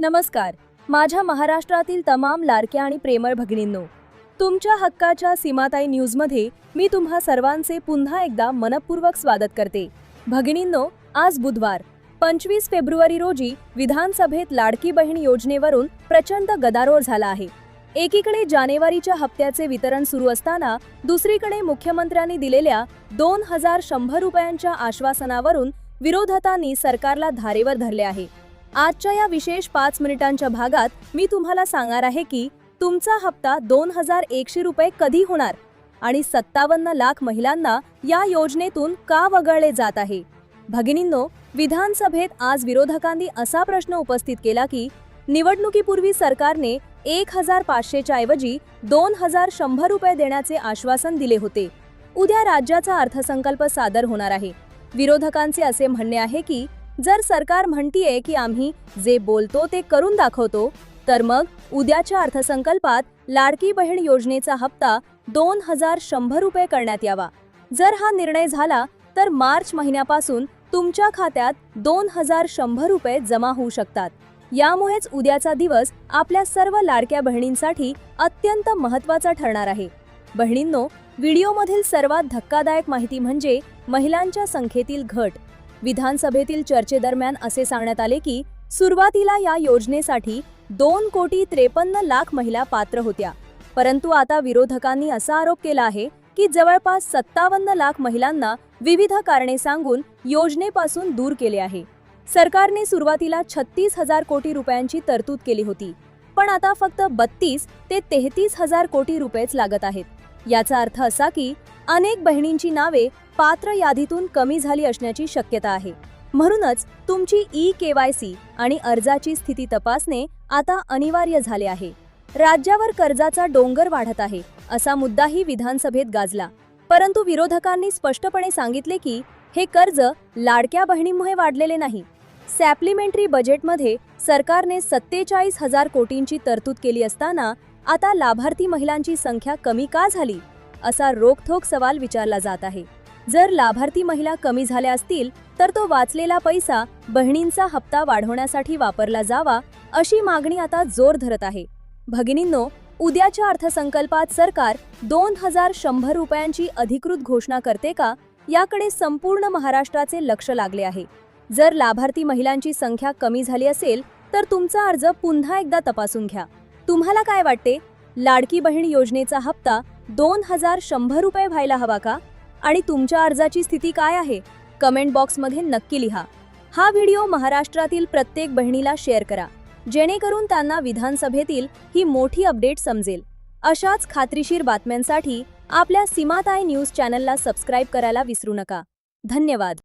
नमस्कार. माझ्या महाराष्ट्रातील तमाम लाडक्या आणि प्रेमळ भगिनींनो, तुमच्या हक्काच्या सीमाताई न्यूजमध्ये मी तुम्हा सर्वांचे पुन्हा एकदा मनपूर्वक स्वागत करते. भगिनींनो, आज बुधवार 25 फेब्रुवारी रोजी विधानसभेत लाडकी बहीण योजनेवरून प्रचंड गदारोळ झाला आहे. एकीकडे जानेवारीच्या हप्त्याचे वितरण सुरू असताना दुसरीकडे मुख्यमंत्र्यांनी दिलेल्या 2100 रुपयांच्या आश्वासनावरून विरोधकांनी सरकारला धारेवर धरले आहे. आजच्या या विशेष 5 मिनिटांच्या भागात मी तुम्हाला सांगणार आहे की तुमचा हप्ता 2100 रुपये कधी होणार आणि 57 लाख महिलांना या योजनेतून का वगळले जात आहे. भगिनींनो, विधानसभेत आज विरोधकांनी असा प्रश्न उपस्थित केला की निवडणुकीपूर्वी सरकारने 1500 च्या ऐवजी 2100 रुपये देण्याचे आश्वासन दिले होते. उद्या राज्याचा अर्थसंकल्प सादर होणार आहे. विरोधकांचे असे म्हणणे आहे की जर सरकार म्हणतीये की आम्ही जे बोलतो ते करून दाखवतो, तर मग उद्याच्या अर्थसंकल्पात लाडकी बहीण योजनेचा हप्ता 2100 रुपये करण्यात यावा. जर हा निर्णय झाला तर मार्च महिन्यापासून तुमच्या खात्यात 2100 रुपये जमा होऊ शकतात. यामुळेच उद्याचा दिवस आपल्या सर्व लाडक्या बहिणींसाठी अत्यंत महत्त्वाचा ठरणार आहे. बहिणींनो, व्हिडिओमधील सर्वात धक्कादायक माहिती म्हणजे महिलांच्या संख्येतील घट. विधानसभेतील चर्चेदरम्यान असे सांगण्यात आले की सुरुवातीला या योजनेसाठी 2,53,00,000 महिला पात्र होत्या, परंतु आता विरोधकांनी असा आरोप केला आहे की जवळपास 57 लाख महिलांना विविध कारणे सांगून योजनेपासून दूर केले आहे. सरकारने सुरुवातीला 36,000 कोटी रुपयांची तरतूद केली होती, पण आता फक्त 32 ते 33,000 कोटी रुपयेच लागत आहेत. याचा अर्थ असा की अनेक बहिणींची नावे पात्र यादीतून कमी झाली असण्याची शक्यता आहे. म्हणूनच तुमची ई-केवायसी आणि अर्जाची स्थिती तपासणे आता अनिवार्य झाले आहे. राज्यावर कर्जाचा डोंगर वाढत आहे असा मुद्दाही विधानसभेत गाजला, परंतु विरोधकांनी स्पष्टपणे सांगितले की हे कर्ज लाडक्या बहिणींमुळे वाढलेले नाही. सप्लिमेंटरी बजेटमध्ये सरकारने 47,000 कोटींची तरतूद केली असताना आता लाभार्थी महिलांची संख्या कमी का झाली, असा रोखठोक सवाल विचारला जात आहे. जर लाभार्थी महिला कमी झाल्या असतील तर तो वाचलेला पैसा बहिणींचा हप्ता वाढवण्यासाठी वापरला जावा, अशी मागणी आता जोर धरत आहे. भगिनींनो, उद्याच्या अर्थसंकल्पात सरकार 2100 रुपयांची अधिकृत घोषणा करते का, याकडे संपूर्ण महाराष्ट्राचे लक्ष लागले आहे. जर लाभार्थी महिलांची संख्या कमी झाली असेल तर तुमचा अर्ज पुन्हा एकदा तपासून घ्या. तुम्हाला काय वाटते, लाडकी बहीण योजनेचा हप्ता 2100 रुपये व्हायला हवा का? आणि तुमच्या अर्जाची स्थिती काय आहे? कमेंट बॉक्समध्ये नक्की लिहा. हा व्हिडिओ महाराष्ट्रातील प्रत्येक बहिणीला शेअर करा, जेणेकरून त्यांना विधानसभेतील ही मोठी अपडेट समजेल. अशाच खात्रीशीर बातम्यांसाठी आपल्या सीमाताई न्यूज चॅनलला सबस्क्राईब करायला विसरू नका. धन्यवाद.